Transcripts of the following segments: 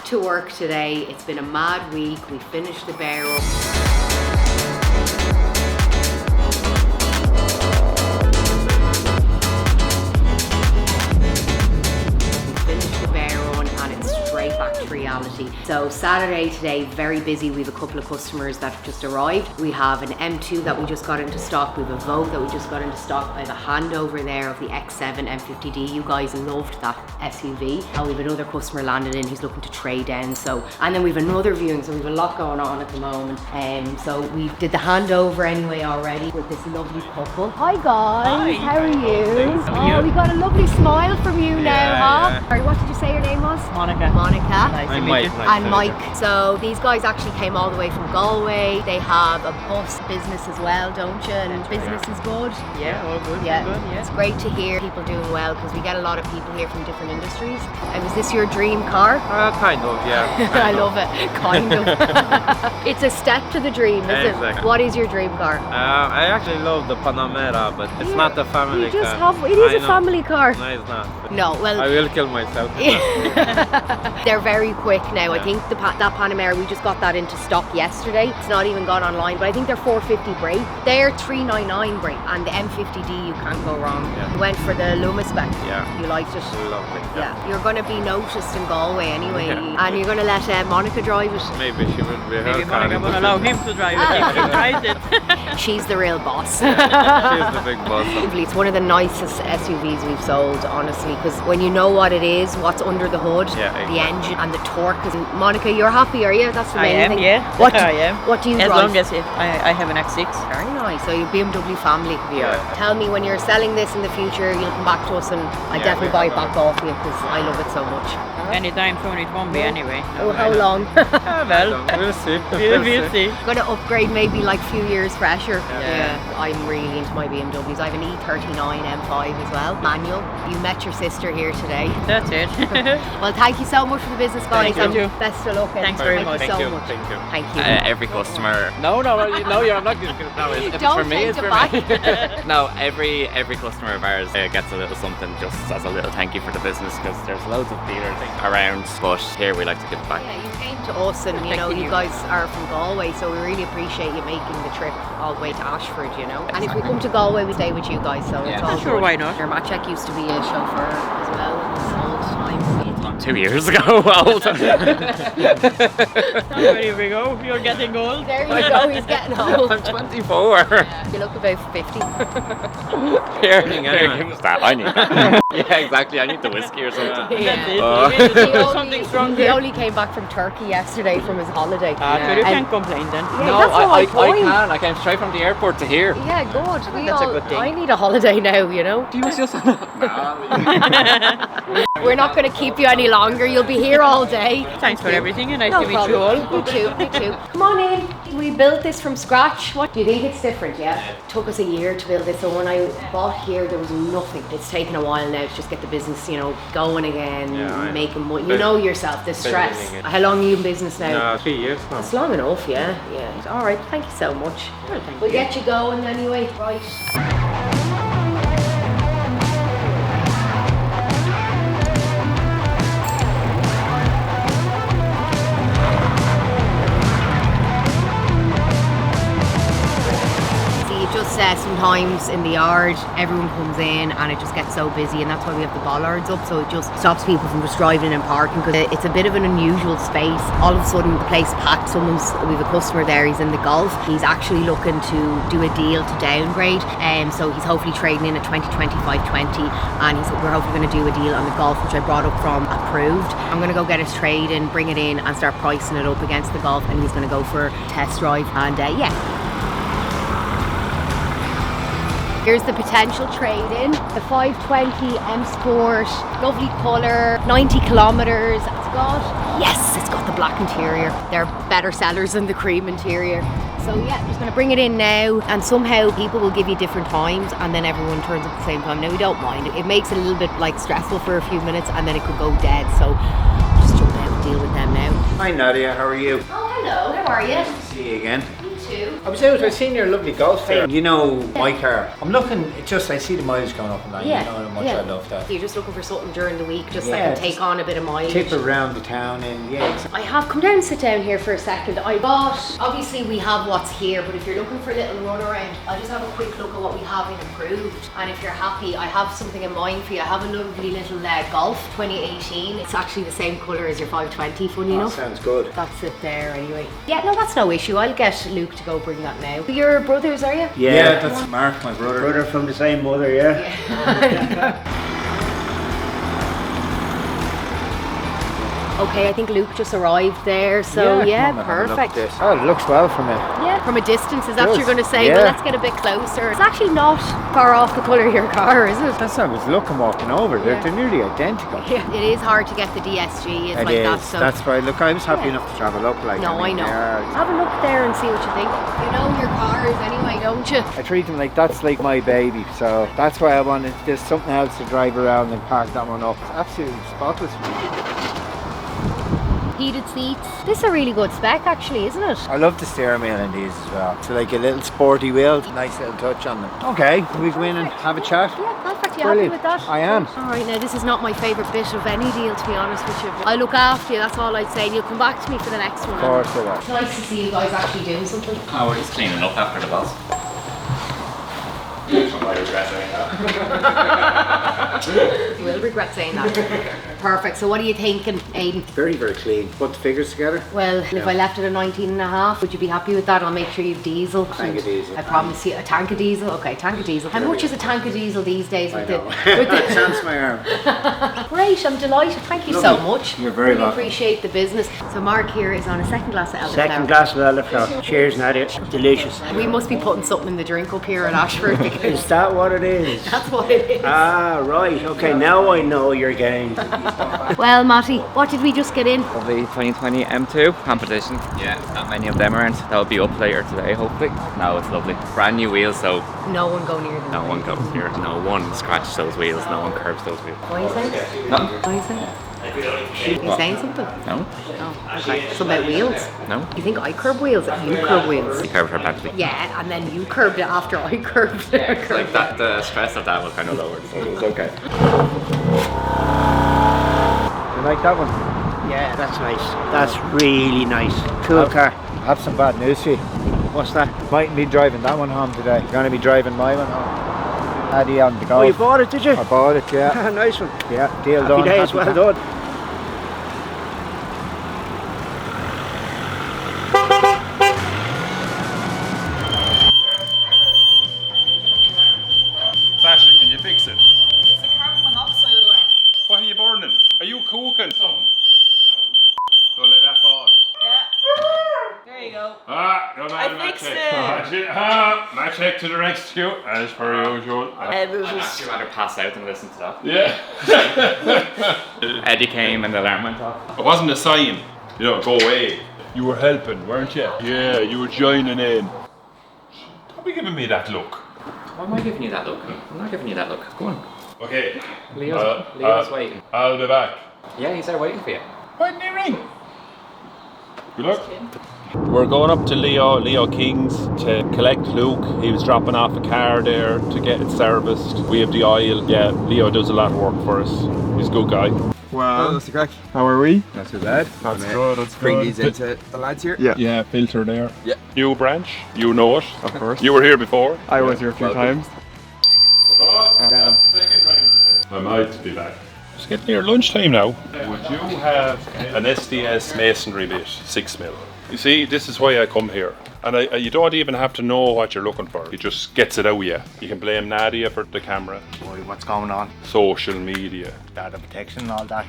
back to work today. It's been a mad week. We finished the bear up. Back to reality. So Saturday today, very busy. We have a couple of customers that have just arrived. We have an M2 that we just got into stock. We have a Vogue that we just got into stock. I have a handover there of the X7 M50D. You guys loved that SUV. And we have another customer landed in who's looking to trade down. And then we have another viewing. So we have a lot going on at the moment. So we did the handover anyway already with this lovely couple. Hi guys, how are you? Oh, we got a lovely smile from you now, huh? Sorry, what did you say your name was? Monica. Nice to meet you. And Mike. So these guys actually came all the way from Galway. They have a bus business as well, don't you? And business is good. Yeah, all good. Yeah. Good, yeah. It's great to hear people doing well because we get a lot of people here from different industries. And is this your dream car? Kind of, yeah. I love it. Kind of. It's a step to the dream, isn't it? What is your dream car? I actually love the Panamera, but it's not a family car. It is a family car. No, it's not. No, well, I will kill myself. They're very quick now. I think that Panamera, we just got that into stock yesterday. It's not even gone online, but I think they're 450 brake. They're 399 brake, and the M50D, you can't go wrong. You went for the Lumma spec. Yeah. You liked it? Lovely. Yeah. You're going to be noticed in Galway anyway, and you're going to let Monica drive it. Maybe she will be Maybe Monica will allow him to drive it if she drives it. She's the real boss. She's the big boss. It's one of the nicest SUVs we've sold, honestly, because when you know what it is, what's under the hood, the engine and the torque. Monica, you're happy, are you? That's the main thing. Yeah. I am. What do you drive? drive? As long as I have an X6. Very nice. So you're BMW family. Yeah. Tell me when you're selling this in the future, you'll come back to us and I definitely buy it back off you because I love it so much. Anytime soon it won't be anyway. Oh, how long? Well, we'll see. we'll see. Going to upgrade maybe like a few years fresher. Yeah. I'm really into my BMWs. I have an E39 M5 as well, manual. You met your sister here today. That's it. Well, thank you so much for the business, guys. Thank you. And best of luck. Thanks very much. Thank you so Thank you. Thank you. Every customer. No, you're not good. No, it's Don't for me. take It's it for back. me. No, every customer of ours gets a little something just as a little thank you for the business because there's loads of dealers around, but here we like to give it back. Yeah, you came to us and you guys are from Galway, so we really appreciate you making the trip all the way to Ashford, And if we come to Galway, we stay with you guys, so it's all sure, good. why not? Your Maciek used to be a chauffeur as well in his old time. 2 years ago, old. Here we go. You're getting old. There you go, he's getting old. I'm 24. You look about 50. Here, give us that. I need that. Yeah, exactly. I need the whiskey or something. That's it. Something strong. He only came back from Turkey yesterday from his holiday. You can't complain then. Yeah, No, that's the whole point. I can. I came straight from the airport to here. Yeah, good. That's a good thing. I need a holiday now, Do you just? We're not going to keep you any longer. You'll be here all day. Thanks for everything and nice No to meet you problem. all. Me too. Come on in. We built this from scratch. What do you think it's different? Yeah. It took us a year to build this. So when I bought here, there was nothing. It's taken a while now to just get the business, going again, making money. You know yourself, the stress. How long are you in business now? 3 years now. It's long enough, yeah. All right. Thank you so much. Well, thank We'll you. get you going anyway. Right. Sometimes in the yard everyone comes in and it just gets so busy, and that's why we have the bollards up, so it just stops people from just driving and parking because it's a bit of an unusual space. All of a sudden the place packed. We have a customer there, he's in the Golf. He's actually looking to do a deal to downgrade, so he's hopefully trading in a 2020 520, and we're hopefully going to do a deal on the Golf, which I brought up from Approved. I'm going to go get his trade in, bring it in and start pricing it up against the Golf, and he's going to go for a test drive, and here's the potential trade-in. The 520 M Sport, lovely colour, 90 kilometres. It's got the black interior. They're better sellers than the cream interior. So just going to bring it in now, and somehow people will give you different times and then everyone turns up at the same time. Now we don't mind. It makes it a little bit stressful for a few minutes and then it could go dead. So just jump out and deal with them now. Hi Nadia, how are you? Oh, hello. How are you? See you again. You too. to? I was out, I seen your lovely Golf there. You know, my car. I'm looking, it's just, I see the miles going up and down. Yeah. You know how much I love that. You're just looking for something during the week, just Yeah, that can take on a bit of mileage. Tip around the town and I have come down and sit down here for a second. I bought, obviously we have what's here, but if you're looking for a little run around, I'll just have a quick look at what we have in improved. And if you're happy, I have something in mind for you. I have a lovely little Golf 2018. It's actually the same colour as your 520, funny enough. sounds good. That's it there anyway. Yeah, no, that's no issue. I'll get Luke to go bring that now. Your brothers, are you? Yeah, that's Mark, my brother. Brother from the same mother, yeah. Okay, I think Luke just arrived there, so yeah, come on, have a look perfect. at this. Oh, it looks well from it. Yeah, from a distance, is that what Does, you're going to say? yeah. Well, let's get a bit closer. It's actually not far off the colour of your car, is it? That's what I was looking, walking over. Yeah. They're nearly identical. Yeah, it is hard to get the DSG. It's It like is. that. So That's why, look, I was happy Yeah. enough to travel up. Like, no, I mean, know. they are- Have a look there and see what you think. You know your cars anyway, don't you? I treat them like that's like my baby, so that's why I wanted there's something else to drive around and park that one up. It's absolutely spotless. Heated seats. This is a really good spec actually, isn't it? I love the steering wheel in these as well. It's like a little sporty wheel, nice little touch on them. Okay, we go in and have a chat. Yeah, perfect. You Brilliant. happy with that? I am. Alright, now this is not my favourite bit of any deal, to be honest with you. I look after you, that's all I'd say, and you'll come back to me for the next one. Of course I will. It's nice to see you guys actually doing something. Oh, we're just cleaning up after the boss. You will regret saying that. Perfect. So what are you thinking, Aidan? Very, very clean. Put the figures together. Well, if I left it at 19 and a half, would you be happy with that? I'll make sure you've diesel. Tank of diesel. I promise you, a tank of diesel. Okay, tank of diesel. How much is a tank of diesel these days I with know. the Chance my arm. Great, I'm delighted. Thank you so much. You're very really welcome. appreciate the business. So Mark here is on a second glass of elderflower. Second glass of elderflower. Cheers, Nadia. Delicious. We must be putting something in the drink up here at Ashford because Is that what it is? that's what it is. Ah, right. Okay, now I know your game. Well, Matty, what did we just get in? Lovely 2020 M2 competition. Yeah, not many of them around. That'll be up later today, hopefully. No, it's lovely. Brand new wheels, so No one go near them. no one goes near it. No one scratches those wheels. No one curbs those wheels. What are you saying? No. What are you saying? You saying something? No. Oh, okay. So about wheels? No. You think I curb wheels or you curb wheels? We curbed her badly. Yeah, and then you curbed it after I curbed it. It's like that, the stress of that was kind of lowered, so it was okay. You like that one? Yeah, that's nice. That's really nice. Cool car. I have some bad news for you. What's that? Mightn't be driving that one home today. You're going to be driving my one home. Addy on the Oh, Golf. you bought it, did you? I bought it, yeah. Nice one. Yeah, deal Happy done. days, Happy well days. done. Sasha, can you fix it? It's a carbon monoxide alarm. What are you burning? Are you cooking something? Don't let that fall. Yeah. There you go. You're I not fixed it. My check to the rescue, as per usual. It was I'd just... rather pass out than listen to that. Yeah. Eddie came and the alarm went off. It wasn't a sign. You know, go away. You were helping, weren't you? Yeah, you were joining in. Don't be giving me that look. Why am I giving you that look? I'm not giving you that look. Go on. Okay. Leo's waiting. I'll be back. Yeah, he's there waiting for you. Why didn't he ring? Good luck. We're going up to Leo King's to collect Luke. He was dropping off a car there to get it serviced. We have the oil. Yeah, Leo does a lot of work for us. He's a good guy. Well, that's the crack. How are we? Not too bad. That's good, that's Bring good. these into the lads here? Yeah, filter there. Yeah. New branch. You know it. Of course. You were here before. I was here a few Welcome. times. I might be back. It's getting near lunchtime now. Would you have an SDS masonry bit, 6mm? You see, this is why I come here. And you don't even have to know what you're looking for. It just gets it out of you. You can blame Nadia for the camera. Boy, what's going on? Social media. Data protection and all that.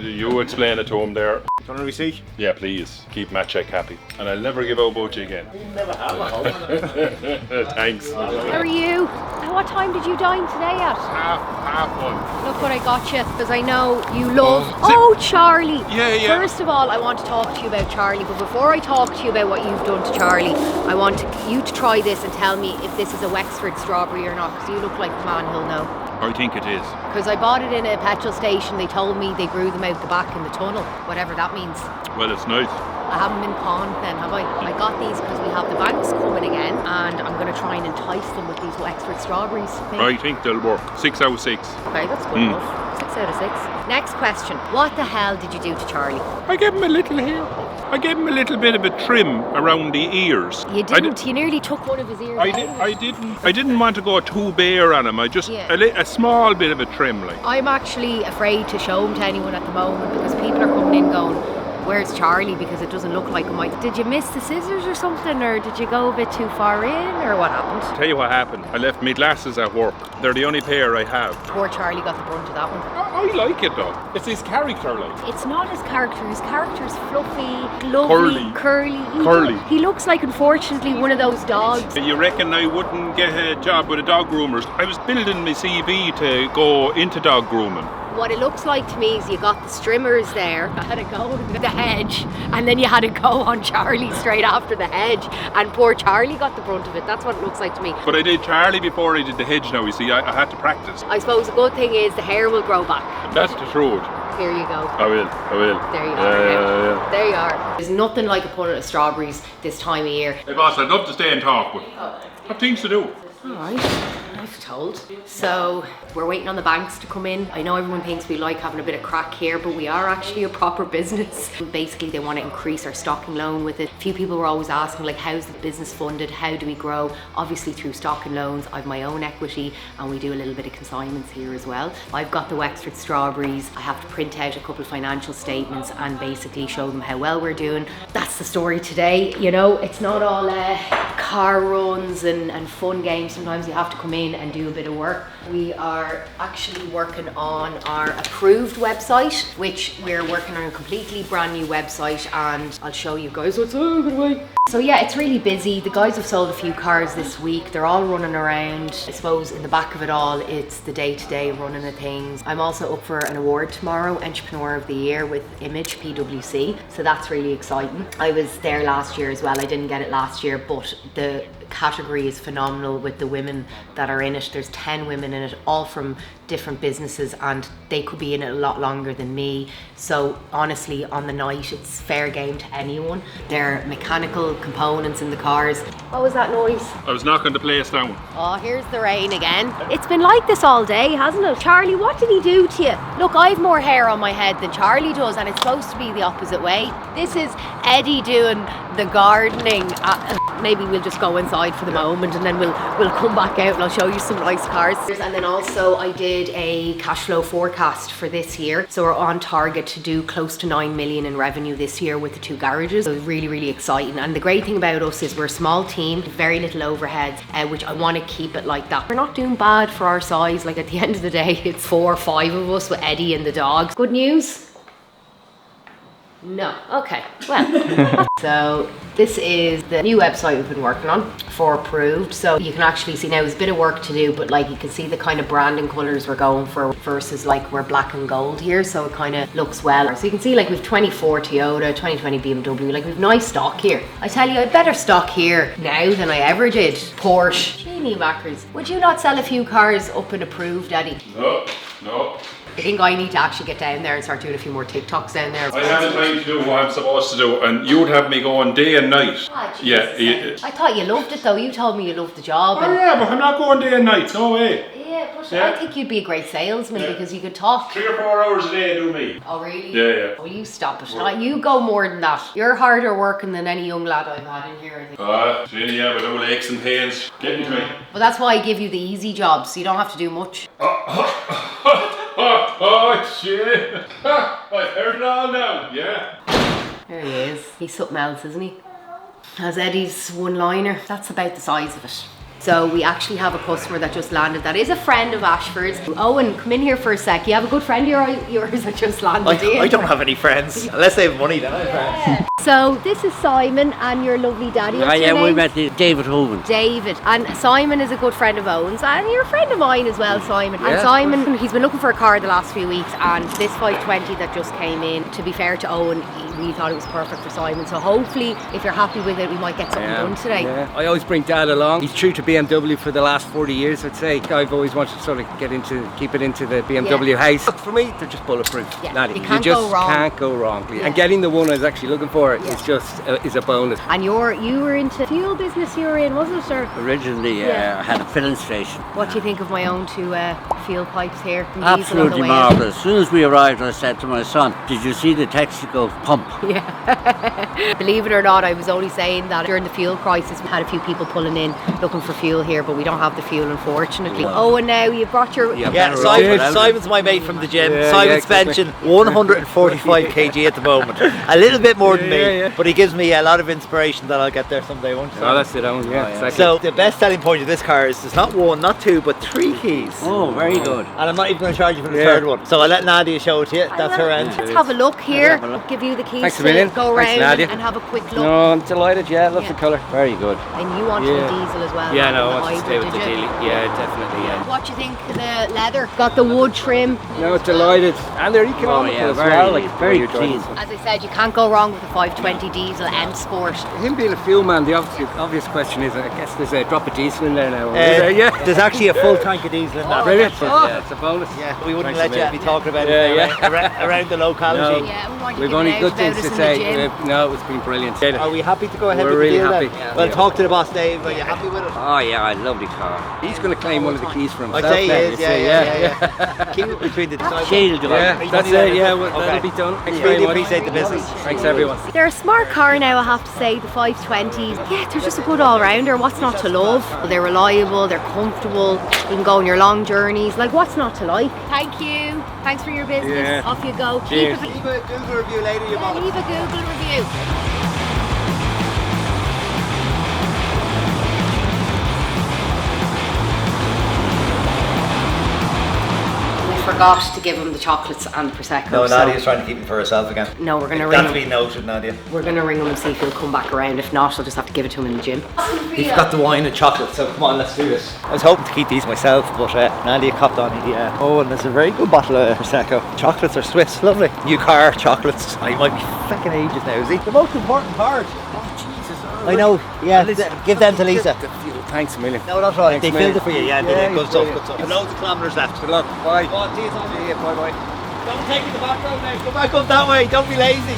You explain it to him there. Do you want a receipt? Yeah, please. Keep Matchek happy. And I'll never give out about you again. Never have. Thanks. How are you? And what time did you dine today at? Half one. Look what I got you, because I know you love... Oh, Charlie! Yeah. First of all, I want to talk to you about Charlie, but before I talk to you about what you've done to Charlie, I want you to try this and tell me if this is a Wexford strawberry or not, because you look like the man who'll know. I think it is. Because I bought it in a petrol station, they told me they grew them out the back in the tunnel, whatever that means. Well, it's nice. I haven't been pawned then, have I? I got these because we have the banks coming again, and I'm going to try and entice them with these Wexford strawberries. I think they'll work. 6 out of 6. Okay, that's good enough. 6 out of 6. Next question. What the hell did you do to Charlie? I gave him a little hair. I gave him a little bit of a trim around the ears. You didn't. You nearly took one of his ears. I didn't want to go too bare on him. I just a small bit of a trim, like. I'm actually afraid to show him to anyone at the moment because people are coming in going, "Where's Charlie?" Because it doesn't look like him. Did you miss the scissors or something, or did you go a bit too far in, or what happened? Tell you what happened. I left my glasses at work. They're the only pair I have. Poor Charlie got the brunt of that one. I like it though. It's his character, like. It's not his character. His character's fluffy, lovely, curly. He looks like, unfortunately, one of those dogs. You reckon I wouldn't get a job with a dog groomer? I was building my CV to go into dog grooming. What it looks like to me is you got the strimmers there, you had to go into the hedge, and then you had to go on Charlie straight after the hedge, and poor Charlie got the brunt of it. That's what it looks like to me. But I did Charlie before I did the hedge now, you see. I had to practice. I suppose the good thing is the hair will grow back. That's the truth. Here you go. I will. There you are. There you are. There's nothing like a punnet of strawberries this time of year. Hey boss, I'd love to stay and talk, but I have things to do. Alright, I've told. So we're waiting on the banks to come in. I know everyone thinks we like having a bit of crack here, but we are actually a proper business. Basically, they want to increase our stocking loan with it. A few people were always asking, like, how's the business funded? How do we grow? Obviously through stocking loans. I've my own equity, and we do a little bit of consignments here as well. I've got the Wexford strawberries. I have to print out a couple of financial statements and basically show them how well we're doing. That's the story today. You know, it's not all car runs and fun games. Sometimes you have to come in and do a bit of work. We are actually working on our approved website, which we're working on a completely brand new website, and I'll show you guys what's over the way. So yeah, it's really busy. The guys have sold a few cars this week. They're all running around. I suppose in the back of it all, it's the day-to-day running of things. I'm also up for an award tomorrow, Entrepreneur of the Year with Image PwC. So that's really exciting. I was there last year as well. I didn't get it last year, but the category is phenomenal with the women that are in it. There's 10 women in it, all from different businesses, and they could be in it a lot longer than me. So honestly, on the night, it's fair game to anyone. There are mechanical components in the cars. What was that noise? I was knocking the place down. Oh, here's the rain again. It's been like this all day, hasn't it? Charlie, what did he do to you? Look, I've more hair on my head than Charlie does, and it's supposed to be the opposite way. This is Eddie doing the gardening. Maybe we'll just go inside for the moment, and then we'll come back out and I'll show you some nice cars. And then also I did a cash flow forecast for this year. So we're on target to do close to 9 million in revenue this year with the 2 garages. So really, really exciting. And the great thing about us is we're a small team, very little overheads, which I want to keep it like that. We're not doing bad for our size. Like at the end of the day, it's 4 or 5 of us with Eddie and the dogs. Good news? No. Okay. Well, so this is the new website we've been working on for approved. So you can actually see now there's a bit of work to do, but like you can see the kind of branding colours we're going for versus like we're black and gold here. So it kind of looks well. So you can see like we've 24 Toyota, 2020 BMW, like we've nice stock here. I tell you, I better stock here now than I ever did. Porsche. Genie Mackers. Would you not sell a few cars up and approved, Eddie? No. I think I need to actually get down there and start doing a few more TikToks down there. I haven't time to do what I'm supposed to do, and you'd have me going day and night. Oh, yeah. I thought you loved it though. You told me you loved the job. Oh yeah, but I'm not going day and night, no way. Yeah, but I think you'd be a great salesman because you could talk. 3 or 4 hours a day do me. Oh really? Yeah. Well, you stop it. You go more than that. You're harder working than any young lad I've had in here, I think. Yeah, with all aches and pains getting to me. But that's why I give you the easy jobs, so you don't have to do much. Oh shit! I've heard it all now, yeah. There he is. He's something else, isn't he? Has Eddie's one-liner. That's about the size of it. So we actually have a customer that just landed that is a friend of Ashford's. Owen, come in here for a sec. You have a good friend of yours that just landed in. I don't have any friends. Unless they have money, then I have friends. So this is Simon and your lovely daddy. What's your Yeah, we name? met David Hogan. David. And Simon is a good friend of Owen's, and you're a friend of mine as well, Simon. And Simon, he's been looking for a car the last few weeks, and this 520 that just came in, to be fair to Owen, we thought it was perfect for Simon. So hopefully, if you're happy with it, we might get something done today. Yeah. I always bring Dad along. He's true to BMW for the last 40 years, I'd say. I've always wanted to sort of keep it into the BMW house. Look, for me, they're just bulletproof. Yeah, Nadia. you can't just go wrong. can't go wrong. Yeah. And getting the one I was actually looking for is just is a bonus. And you were into fuel business you were in, wasn't it, sir? Originally, I had a filling station. What do you think of my own two fuel pipes here? From diesel on the Absolutely way out? marvellous. As soon as we arrived, I said to my son, did you see the Texaco pump? Yeah. Believe it or not, I was only saying that during the fuel crisis, we had a few people pulling in looking for fuel here, but we don't have the fuel, unfortunately. Oh, and now you brought your... Yeah, Simon's my mate from the gym. Yeah, Simon's exactly. benching 145 kg at the moment. A little bit more than me, but he gives me a lot of inspiration that I'll get there someday, won't you? Oh, that's it on, exactly. So the best selling point of this car is there's not one, not two, but 3 keys. Oh, very good. And I'm not even going to charge you for the third one. So I'll let Nadia show it to you. That's her end. Let's have a look here. Give you the keys Thanks a to million. go Thanks, around Nadia. and have a quick look. No, I'm delighted. Yeah, I love the colour. Very good. And you wanted a diesel as well. Yeah, not no, the I want to stay hybrid, with the did you? dealie. Yeah, definitely. Yeah. What do you think of the leather? Got the wood trim. No, delighted. And they're economical as well. Like very you're driving. clean. As I said, you can't go wrong with a 520 diesel M Sport. Him being a fuel man, the obvious question is, I guess there's a drop of diesel in there now. Is there? Yeah. There's actually a full tank of diesel in that. Brilliant. Yeah, it's a bonus. Yeah, we wouldn't Thanks a let you million. be talking about Yeah, it around the locality. Yeah, we want you We've giving only out good about things us to in say. the gym. No, it's been brilliant. Are we happy to go ahead We're with really the deal happy. then? Yeah. Well, talk to the boss, Dave. Are you happy with it? Oh, yeah, I love the car. He's going to claim one of the keys for himself. I'd say he now, is, you see, yeah. Keep it between the two. She'll do it. Yeah, that's it. Yeah, well, that'll be done. Thanks very Really much. appreciate the business. Thanks, everyone. They're a smart car now, I have to say, the 520s. Yeah, they're just a good all-rounder. What's not to love? They're reliable, they're comfortable, you can go on your long journeys. Like, what's not to like? Thank you. Thanks for your business. Yeah. Off you go. Cheers. Leave Leave a Google review later, you a Google review. Forgot to give him the chocolates and the prosecco. No, so- Nadia's trying to keep them for herself again. No, we're gonna ring That's him. been noted, Nadia. We're gonna ring him and see if he'll come back around. If not, I'll just have to give it to him in the gym. He forgot the wine and chocolate, so come on, let's do this. I was hoping to keep these myself, but Nadia copped on it. Yeah. Oh, and there's a very good bottle of prosecco. Chocolates are Swiss, lovely. New car, chocolates. I might be fucking ages now, is he? The most important part. I know. Yeah, give them to Lisa. Thanks a million. No, that's right. Thanks, They mate. filled it for you. Yeah, they Yeah, did. Good he's stuff. brilliant. Good stuff. Loads of kilometres left. Good luck. Bye. Go on, see you soon. See you. Bye bye. Don't take me the back road now. Go back up that way. Don't be lazy.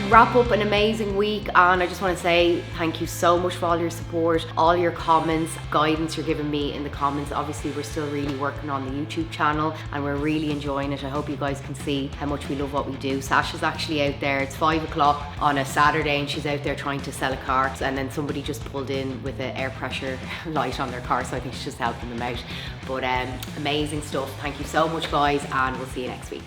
Wrap up an amazing week, and I just want to say thank you so much for all your support, all your comments, guidance you're giving me in the comments. Obviously we're still really working on the YouTube channel and we're really enjoying it. I hope you guys can see how much we love what we do. Sasha's actually out there, it's 5 o'clock on a Saturday and she's out there trying to sell a car, and then somebody just pulled in with an air pressure light on their car, so I think she's just helping them out. But amazing stuff. Thank you so much guys, and we'll see you next week.